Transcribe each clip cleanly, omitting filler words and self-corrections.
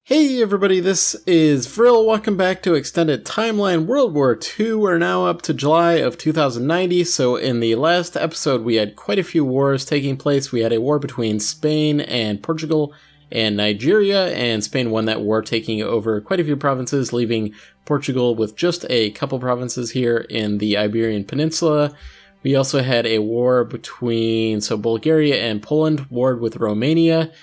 Hey everybody, this is Vril. Welcome back to Extended Timeline World War II. We're now up to July of 2090, so in the last episode we had quite a few wars taking place. We had a war between Spain and Portugal and Nigeria, and Spain won that war, taking over quite a few provinces, leaving Portugal with just a couple provinces here in the Iberian Peninsula. We also had a war between Bulgaria and Poland warred with Romania,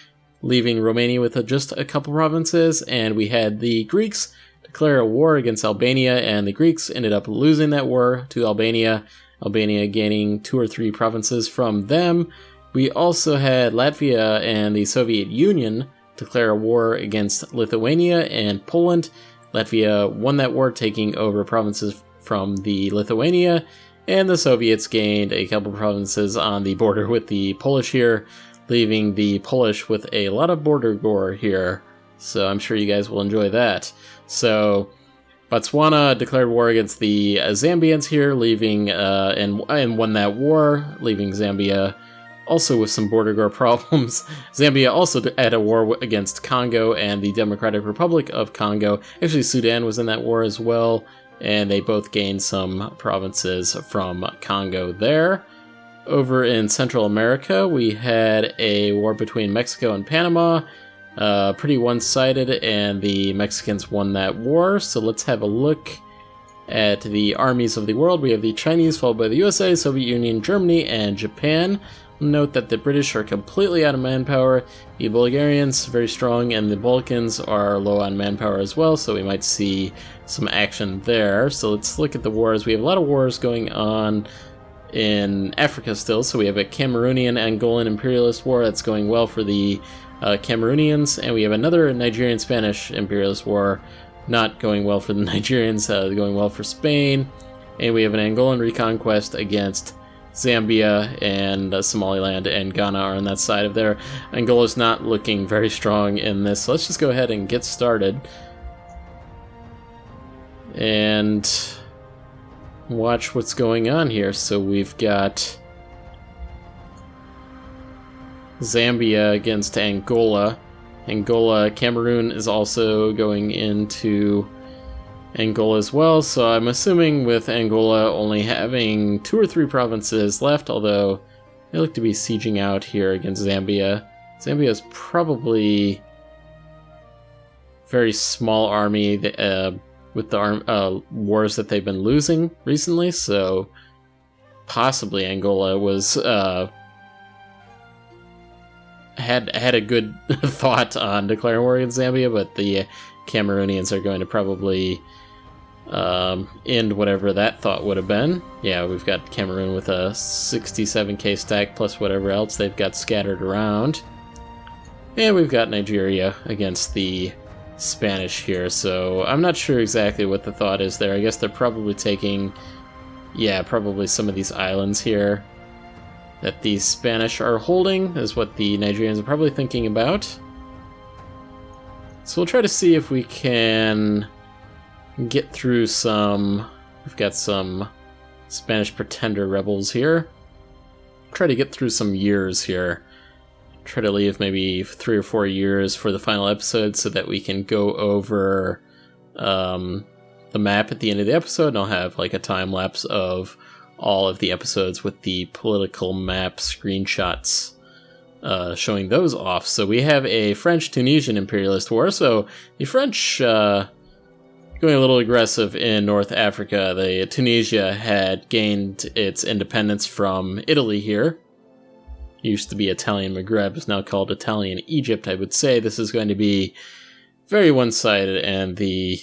leaving Romania with just a couple provinces, and we had the Greeks declare a war against Albania, and the Greeks ended up losing that war to Albania, Albania gaining 2 or 3 provinces from them. We also had Latvia and the Soviet Union declare a war against Lithuania and Poland. Latvia won that war, taking over provinces from the Lithuania, and the Soviets gained a couple provinces on the border with the Polish here, leaving the Polish with a lot of border gore here, so I'm sure you guys will enjoy that. So Botswana declared war against the Zambians here, leaving and won that war, leaving Zambia also with some border gore problems. Zambia also had a war against Congo and the Democratic Republic of Congo. Actually, Sudan was in that war as well, and they both gained some provinces from Congo there. Over in Central America, we had a war between Mexico and Panama, pretty one-sided, and the Mexicans won that war. So let's have a look at the armies of the world. We have the Chinese, followed by the USA, Soviet Union, Germany, and Japan. Note that the British are completely out of manpower, the Bulgarians very strong, and the Balkans are low on manpower as well, so we might see some action there. So let's look at the wars. We have a lot of wars going on in Africa still, so we have a Cameroonian-Angolan imperialist war that's going well for the Cameroonians, and we have another Nigerian-Spanish imperialist war not going well for the Nigerians, going well for Spain, and we have an Angolan reconquest against Zambia, and Somaliland and Ghana are on that side of there. Angola's not looking very strong in this, so let's just go ahead and get started and watch what's going on here. So we've got Zambia against Angola. Cameroon is also going into Angola as well, so I'm assuming with Angola only having 2 or 3 provinces left, although they look to be sieging out here against Zambia. Zambia is probably a very small army with the wars that they've been losing recently, so possibly Angola was had a good thought on declaring war against Zambia, but the Cameroonians are going to probably end whatever that thought would have been. Yeah, we've got Cameroon with a 67k stack plus whatever else they've got scattered around, and we've got Nigeria against the Spanish here, so I'm not sure exactly what the thought is there. I guess they're probably taking, probably some of these islands here that the Spanish are holding is what the Nigerians are probably thinking about. So we'll try to see if we can get through some. We've got some Spanish pretender rebels here. Try to get through some years here. Try to leave maybe 3 or 4 years for the final episode so that we can go over the map at the end of the episode, and I'll have like a time lapse of all of the episodes with the political map screenshots showing those off. So we have a French-Tunisian imperialist war, so the French going a little aggressive in North Africa. Tunisia had gained its independence from Italy here. Used to be Italian Maghreb, is now called Italian Egypt. I would say this is going to be very one-sided, and the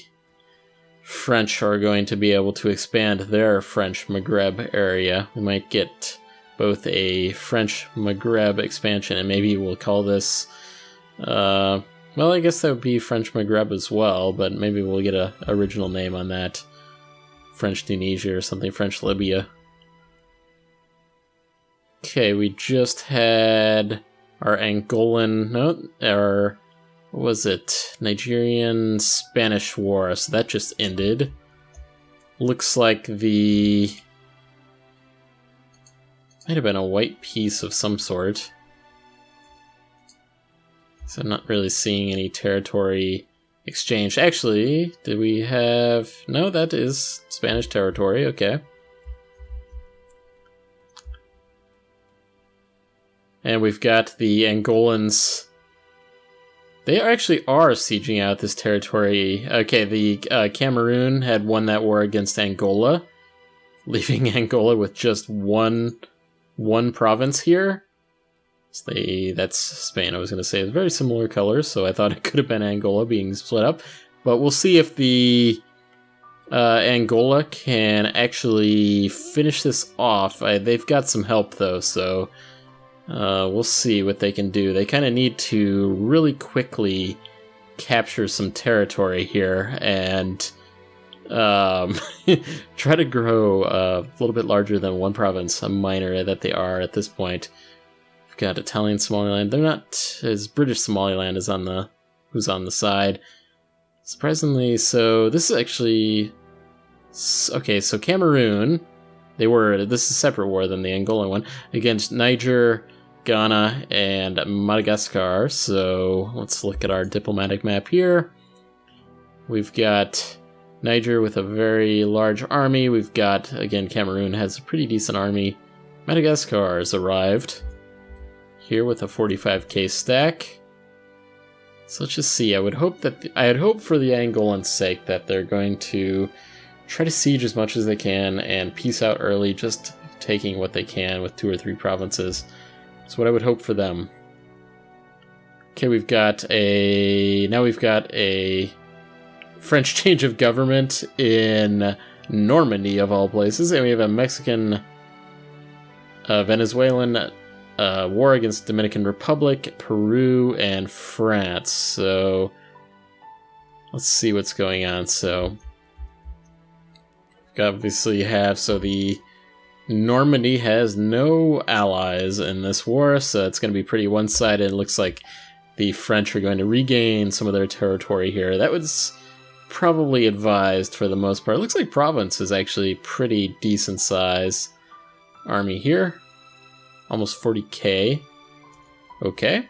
French are going to be able to expand their French Maghreb area. We might get both a French Maghreb expansion, and maybe we'll call this, well, I guess that would be French Maghreb as well, but maybe we'll get a original name on that. French Tunisia or something, French Libya. Okay, we just had our Angolan, what was it? Nigerian-Spanish war, so that just ended. Looks like might have been a white piece of some sort. So I'm not really seeing any territory exchange. Actually, did we have... No, that is Spanish territory, okay. And we've got the Angolans. They actually are sieging out this territory. Okay, the Cameroon had won that war against Angola, leaving Angola with just one province here. So that's Spain, I was going to say. It's very similar colors, so I thought it could have been Angola being split up. But we'll see if the Angola can actually finish this off. They've got some help, though, so... we'll see what they can do. They kind of need to really quickly capture some territory here and try to grow a little bit larger than one province, a minor that they are at this point. We've got Italian Somaliland. They're not as British Somaliland is who's on the side. Surprisingly, so this is actually... Okay, so Cameroon, this is a separate war than the Angolan one, against Niger, Ghana, and Madagascar. So let's look at our diplomatic map here. We've got Niger with a very large army. We've got, again, Cameroon has a pretty decent army. Madagascar has arrived here with a 45k stack. So let's just see. I had hoped for the Angolans' sake that they're going to try to siege as much as they can and peace out early, just taking what they can with 2 or 3 provinces. That's what I would hope for them. Okay, we've got a French change of government in Normandy, of all places, and we have a Mexican Venezuelan war against Dominican Republic, Peru, and France. So let's see what's going on. So we obviously have, so the Normandy has no allies in this war, so it's going to be pretty one-sided. It looks like the French are going to regain some of their territory here. That was probably advised for the most part. It looks like Provence is actually pretty decent size army here. Almost 40k. Okay.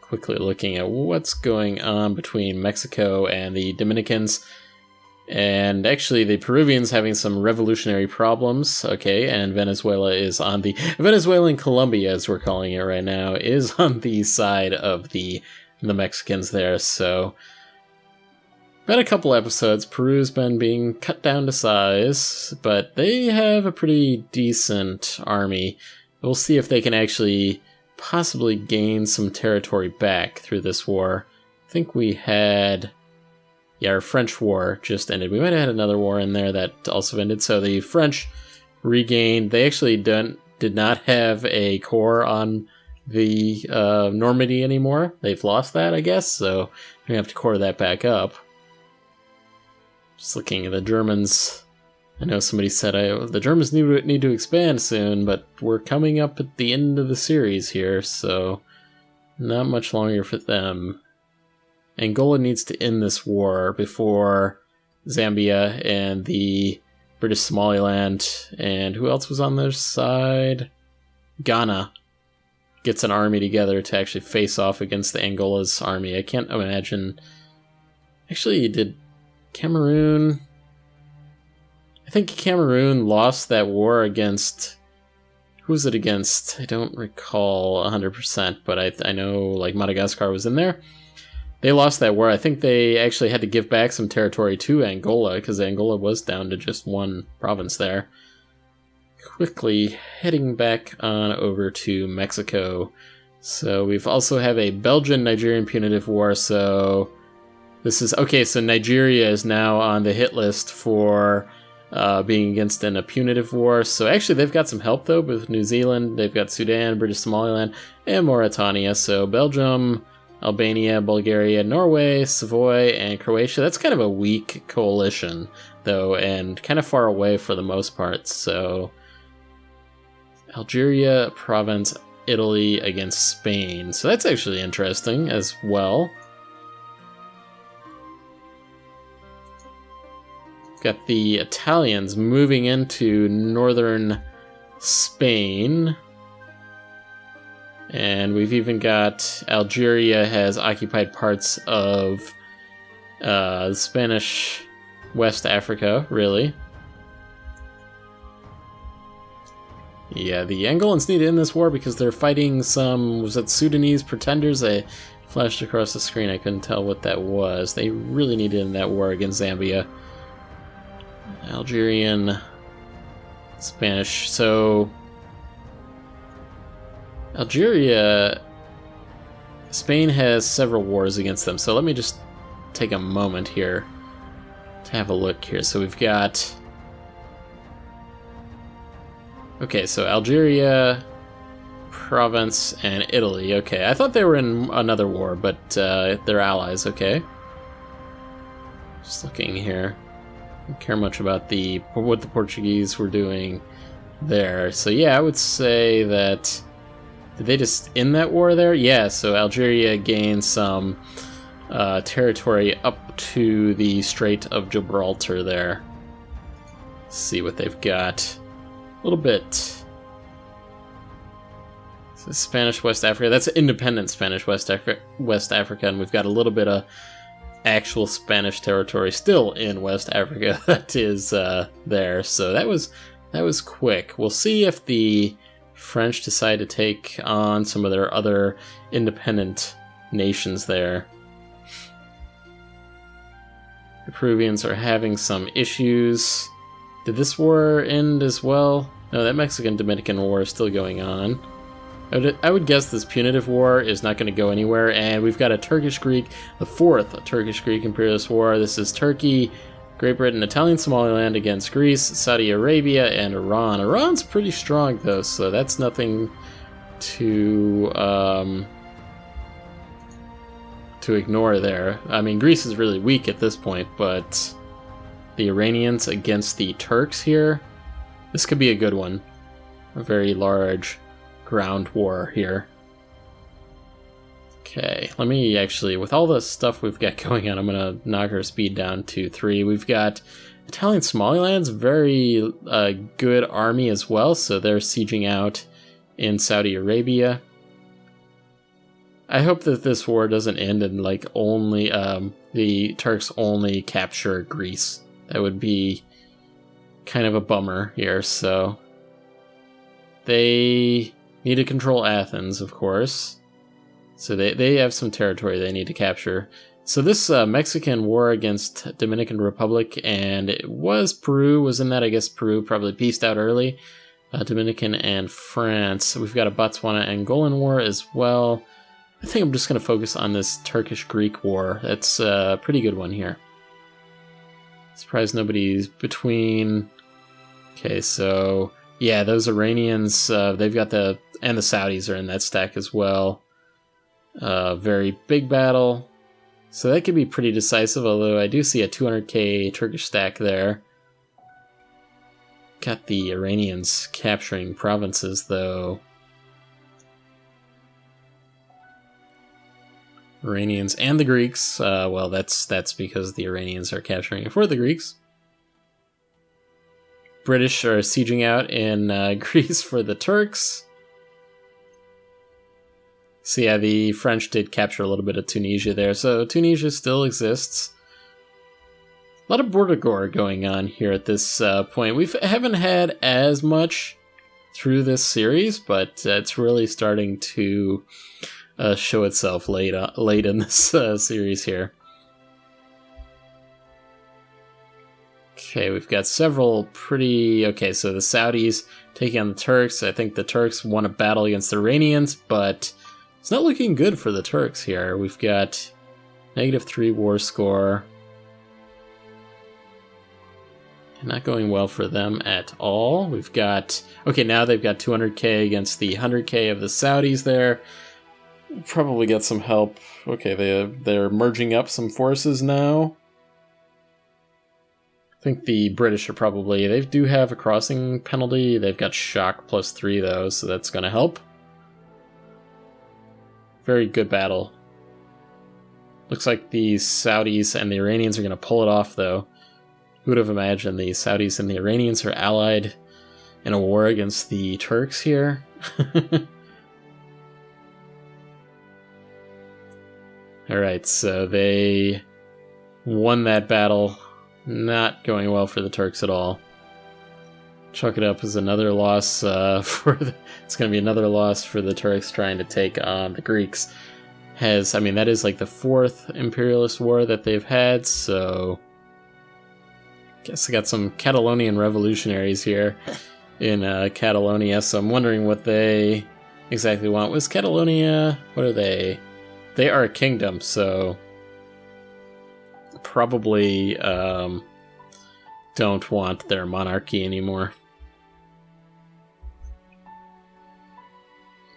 Quickly looking at what's going on between Mexico and the Dominicans. And actually, the Peruvians having some revolutionary problems. Okay, and Venezuela is on the... Venezuelan Colombia, as we're calling it right now, is on the side of the Mexicans there. So, been a couple episodes. Peru's been being cut down to size, but they have a pretty decent army. We'll see if they can actually possibly gain some territory back through this war. I think we had... Yeah, our French war just ended. We might have had another war in there that also ended. So the French regained. They actually did not have a corps on the Normandy anymore. They've lost that, I guess. So we have to core that back up. Just looking at the Germans. I know somebody said the Germans need to expand soon, but we're coming up at the end of the series here, so not much longer for them. Angola needs to end this war before Zambia and the British Somaliland, and who else was on their side? Ghana gets an army together to actually face off against the Angola's army. I can't imagine... Actually, did Cameroon... I think Cameroon lost that war against... Who was it against? I don't recall 100%, but I know like Madagascar was in there. They lost that war. I think they actually had to give back some territory to Angola, because Angola was down to just one province there. Quickly heading back on over to Mexico. So we've also have a Belgian-Nigerian punitive war, so this is... Okay, so Nigeria is now on the hit list for being against in a punitive war. So actually they've got some help though with New Zealand. They've got Sudan, British Somaliland, and Mauritania. So Belgium... Albania, Bulgaria, Norway, Savoy, and Croatia. That's kind of a weak coalition, though, and kind of far away for the most part. So, Algeria, Provence, Italy against Spain. So that's actually interesting as well. Got the Italians moving into northern Spain. And we've even got Algeria has occupied parts of Spanish West Africa, really. Yeah, the Angolans need to end this war because they're fighting some, was it Sudanese pretenders? They flashed across the screen, I couldn't tell what that was. They really need to end that war against Zambia. Algerian, Spanish, so... Algeria, Spain has several wars against them, so let me just take a moment here to have a look here. So we've got... Okay, so Algeria, Provence, and Italy. Okay, I thought they were in another war, but they're allies, okay. Just looking here. Don't care much about what the Portuguese were doing there. So yeah, I would say that... Did they just end that war there? Yeah, so Algeria gained some territory up to the Strait of Gibraltar there. Let's see what they've got. A little bit. So Spanish West Africa. That's independent Spanish West Africa, and we've got a little bit of actual Spanish territory still in West Africa that is there. So that was quick. We'll see if the French decide to take on some of their other independent nations there. The Peruvians are having some issues. Did this war end as well? No, that Mexican-Dominican war is still going on. I would guess this punitive war is not going to go anywhere, and we've got a Turkish-Greek, the fourth Turkish-Greek imperialist war. This is Turkey, Great Britain, Italian Somaliland against Greece, Saudi Arabia, and Iran. Iran's pretty strong, though, so that's nothing to ignore there. I mean, Greece is really weak at this point, but the Iranians against the Turks here, this could be a good one. A very large ground war here. Okay, let me actually, with all the stuff we've got going on, I'm going to knock our speed down to 3. We've got Italian Somaliland's very good army as well, so they're sieging out in Saudi Arabia. I hope that this war doesn't end and like only the Turks only capture Greece. That would be kind of a bummer here, so they need to control Athens, of course. So they have some territory they need to capture. So this Mexican war against Dominican Republic, and it was Peru was in that. I guess Peru probably peaced out early. Dominican and France. We've got a Botswana-Angolan war as well. I think I'm just going to focus on this Turkish-Greek war. That's a pretty good one here. Surprised nobody's between... Okay, so... Yeah, those Iranians, they've got and the Saudis are in that stack as well. Very big battle. So that could be pretty decisive, although I do see a 200k Turkish stack there. Got the Iranians capturing provinces, though. Iranians and the Greeks. Well, that's because the Iranians are capturing it for the Greeks. British are sieging out in Greece for the Turks. So yeah, the French did capture a little bit of Tunisia there, so Tunisia still exists. A lot of border gore going on here at this point. We haven't had as much through this series, but it's really starting to show itself late in this series here. Okay, we've got several pretty... Okay, so the Saudis taking on the Turks. I think the Turks won a battle against the Iranians, but it's not looking good for the Turks here. We've got -3 war score. Not going well for them at all. We've got... Okay, now they've got 200k against the 100k of the Saudis there. Probably get some help. Okay, they're merging up some forces now. I think the British are probably... They do have a crossing penalty. They've got shock +3 though, so that's going to help. Very good battle. Looks like the Saudis and the Iranians are going to pull it off though. Who would have imagined the Saudis and the Iranians are allied in a war against the Turks here? Alright, so they won that battle. Not going well for the Turks at all. Chalk it up as another loss it's going to be another loss for the Turks trying to take on the Greeks. That is like the 4th imperialist war that they've had, so guess I got some Catalonian revolutionaries here in Catalonia, so I'm wondering what they exactly want. Was Catalonia, what are they? They are a kingdom, so probably don't want their monarchy anymore.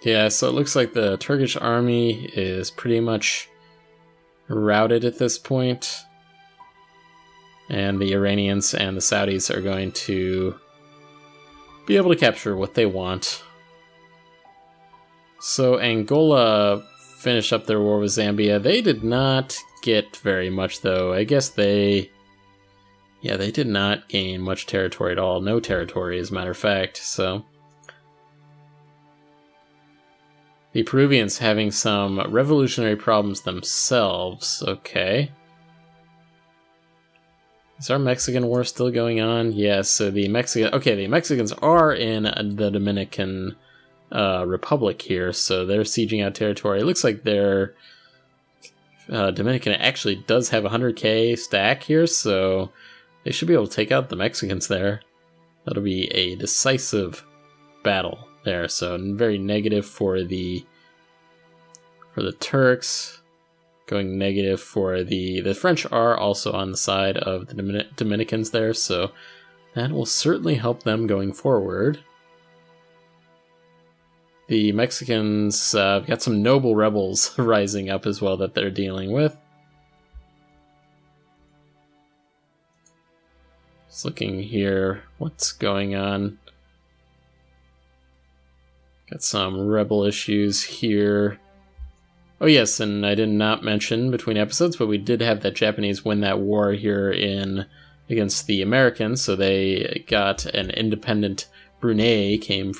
Yeah, so it looks like the Turkish army is pretty much routed at this point. And the Iranians and the Saudis are going to be able to capture what they want. So Angola finished up their war with Zambia. They did not get very much, though. I guess they did not gain much territory at all. No territory, as a matter of fact, so... The Peruvians having some revolutionary problems themselves. Okay. Is our Mexican war still going on? Yes, so the Mexicans are in the Dominican Republic here, so they're sieging out territory. It looks like their Dominican actually does have a 100k stack here, so they should be able to take out the Mexicans there. That'll be a decisive battle there, so very negative for the Turks, going negative for the French are also on the side of the Dominicans there, so that will certainly help them going forward. The Mexicans got some noble rebels rising up as well that they're dealing with. Just looking here, what's going on? Got some rebel issues here. Oh yes, and I did not mention between episodes, but we did have that Japanese win that war here against the Americans, so they got an independent Brunei came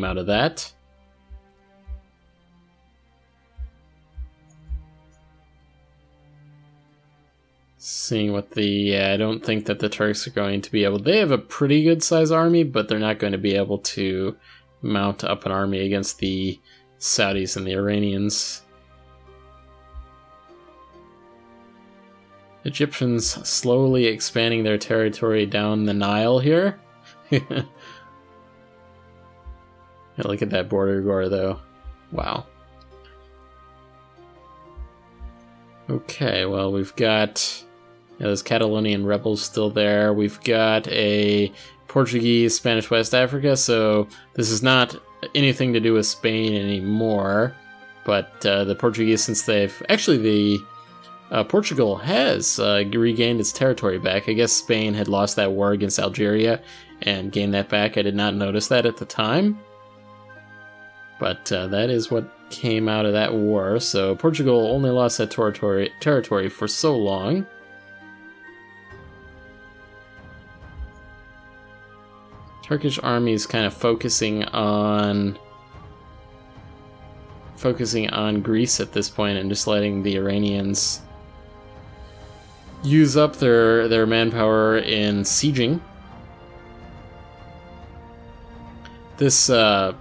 out of that. Seeing what I don't think that the Turks are going to be able... They have a pretty good size army, but they're not going to be able to mount up an army against the Saudis and the Iranians. Egyptians slowly expanding their territory down the Nile here. Yeah, look at that border gore, though. Wow. Okay, well, we've got those Catalonian rebels still there. We've got a Portuguese, Spanish West Africa, so this is not anything to do with Spain anymore. But the Portuguese, since they've... Actually, Portugal has regained its territory back. I guess Spain had lost that war against Algeria and gained that back. I did not notice that at the time. But that is what came out of that war. So Portugal only lost that territory for so long. Turkish army is kind of focusing on Greece at this point and just letting the Iranians use up their manpower in sieging. This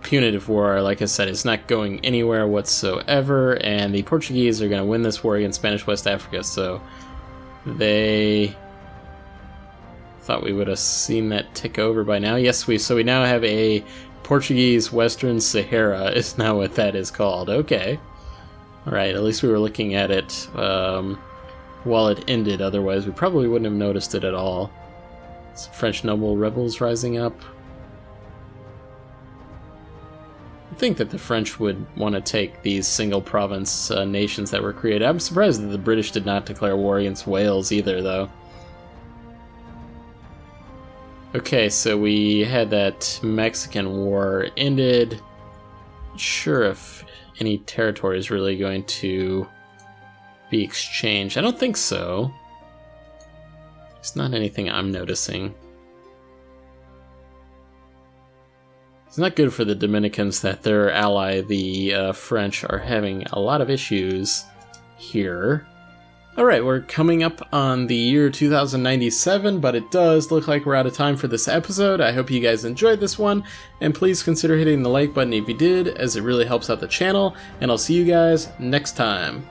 punitive war, like I said, is not going anywhere whatsoever, and the Portuguese are going to win this war against Spanish West Africa, so they thought we would have seen that tick over by now. Yes, we now have a Portuguese Western Sahara is now what that is called. Okay. Alright, at least we were looking at it while it ended, otherwise we probably wouldn't have noticed it at all. Some French noble rebels rising up. I think that the French would want to take these single province nations that were created. I'm surprised that the British did not declare war against Wales either, though. Okay, so we had that Mexican war ended. Not sure if any territory is really going to be exchanged. I don't think so. It's not anything I'm noticing. It's not good for the Dominicans that their ally, the French, are having a lot of issues here. Alright, we're coming up on the year 2097, but it does look like we're out of time for this episode. I hope you guys enjoyed this one, and please consider hitting the like button if you did, as it really helps out the channel, and I'll see you guys next time.